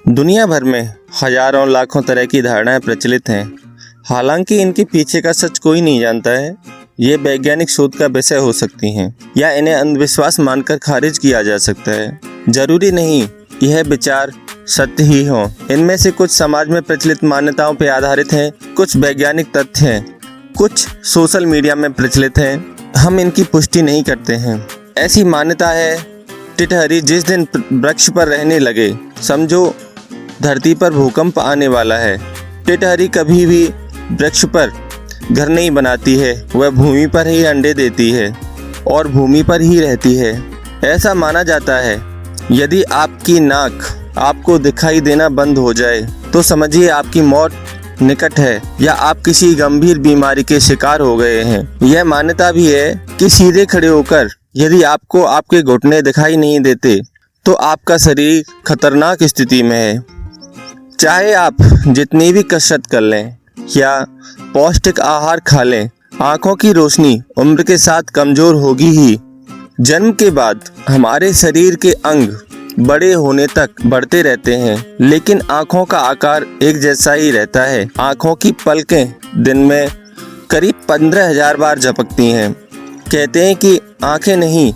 दुनिया भर में हजारों लाखों तरह की धारणाएं प्रचलित हैं। हालांकि इनके पीछे का सच कोई नहीं जानता है। ये वैज्ञानिक शोध का विषय हो सकती हैं या इन्हें अंधविश्वास मानकर खारिज किया जा सकता है। जरूरी नहीं यह विचार सत्य ही हों। इनमें से कुछ समाज में प्रचलित मान्यताओं पर आधारित हैं, कुछ वैज्ञानिक तथ्य हैं, कुछ सोशल मीडिया में प्रचलित हैं। हम इनकी पुष्टि नहीं करते हैं। ऐसी मान्यता है, टिटहरी जिस दिन वृक्ष पर रहने लगे समझो धरती पर भूकंप आने वाला है। टिटहरी कभी भी वृक्ष पर घर नहीं बनाती है, वह भूमि पर ही अंडे देती है और भूमि पर ही रहती है। ऐसा माना जाता है यदि आपकी नाक आपको दिखाई देना बंद हो जाए तो समझिए आपकी मौत निकट है या आप किसी गंभीर बीमारी के शिकार हो गए हैं। यह मान्यता भी है कि सीधे खड़े होकर यदि आपको आपके घुटने दिखाई नहीं देते तो आपका शरीर खतरनाक स्थिति में है। चाहे आप जितनी भी कसरत कर लें या पौष्टिक आहार खा लें, आंखों की रोशनी उम्र के साथ कमजोर होगी ही। जन्म के बाद हमारे शरीर के अंग बड़े होने तक बढ़ते रहते हैं, लेकिन आंखों का आकार एक जैसा ही रहता है। आंखों की पलकें दिन में करीब 15,000 बार झपकती हैं। कहते हैं कि आंखें नहीं,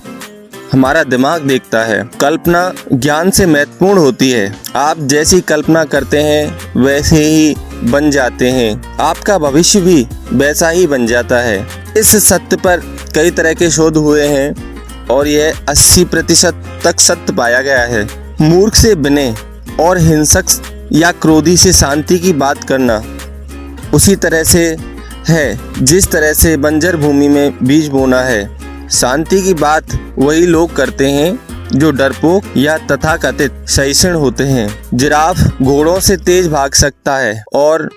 हमारा दिमाग देखता है। कल्पना ज्ञान से महत्वपूर्ण होती है। आप जैसी कल्पना करते हैं वैसे ही बन जाते हैं। आपका भविष्य भी वैसा ही बन जाता है। इस सत्य पर कई तरह के शोध हुए हैं और यह 80% तक सत्य पाया गया है। मूर्ख से विनय और हिंसक या क्रोधी से शांति की बात करना उसी तरह से है जिस तरह से बंजर भूमि में बीज बोना है। शांति की बात वही लोग करते हैं जो डरपोक या तथाकथित सहिष्णु होते हैं। जिराफ घोड़ों से तेज भाग सकता है और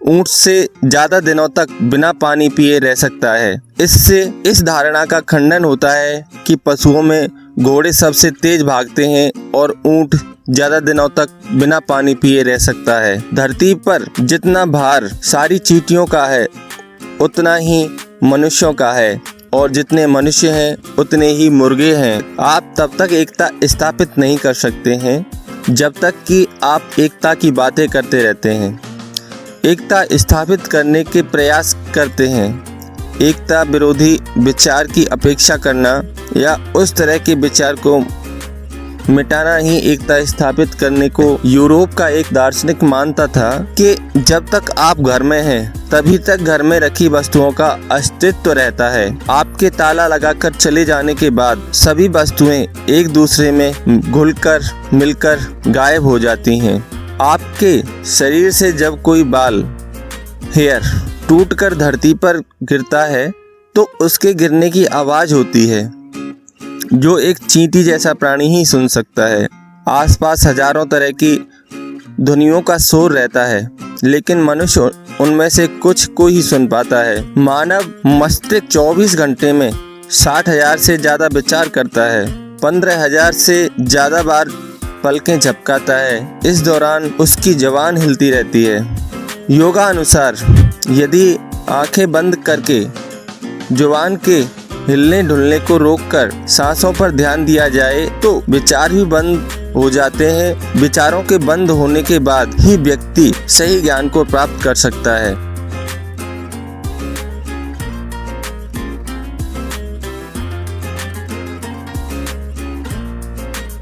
ऊंट से ज्यादा दिनों तक बिना पानी पिए रह सकता है। इससे इस धारणा का खंडन होता है कि पशुओं में घोड़े सबसे तेज भागते हैं और ऊंट ज्यादा दिनों तक बिना पानी पिए रह सकता है। धरती पर जितना भार सारी चींटियों का है उतना ही मनुष्यों का है और जितने मनुष्य हैं उतने ही मुर्गे हैं। आप तब तक एकता स्थापित नहीं कर सकते हैं जब तक कि आप एकता की बातें करते रहते हैं, एकता स्थापित करने के प्रयास करते हैं। एकता विरोधी विचार की अपेक्षा करना या उस तरह के विचार को मिटाना ही एकता स्थापित करने को यूरोप का एक दार्शनिक मानता था कि जब तक आप घर में हैं तभी तक घर में रखी वस्तुओं का अस्तित्व रहता है। आपके ताला लगाकर चले जाने के बाद सभी वस्तुएं एक दूसरे में घुलकर मिलकर गायब हो जाती हैं। आपके शरीर से जब कोई बाल हेयर टूटकर धरती पर गिरता है तो उसके गिरने की आवाज होती है जो एक चींटी जैसा प्राणी ही सुन सकता है। आसपास हजारों तरह की ध्वनियों का शोर रहता है, लेकिन मनुष्य उनमें से कुछ को ही सुन पाता है। मानव मस्तिष्क 24 घंटे में 60,000 से ज्यादा विचार करता है, 15,000 से ज्यादा बार पलकें झपकाता है। इस दौरान उसकी जुबान हिलती रहती है। योगा अनुसार यदि आंखें बंद करके जुबान के हिलने ढुलने को रोककर सांसों पर ध्यान दिया जाए तो विचार भी बंद हो जाते हैं। विचारों के बंद होने के बाद ही व्यक्ति सही ज्ञान को प्राप्त कर सकता है।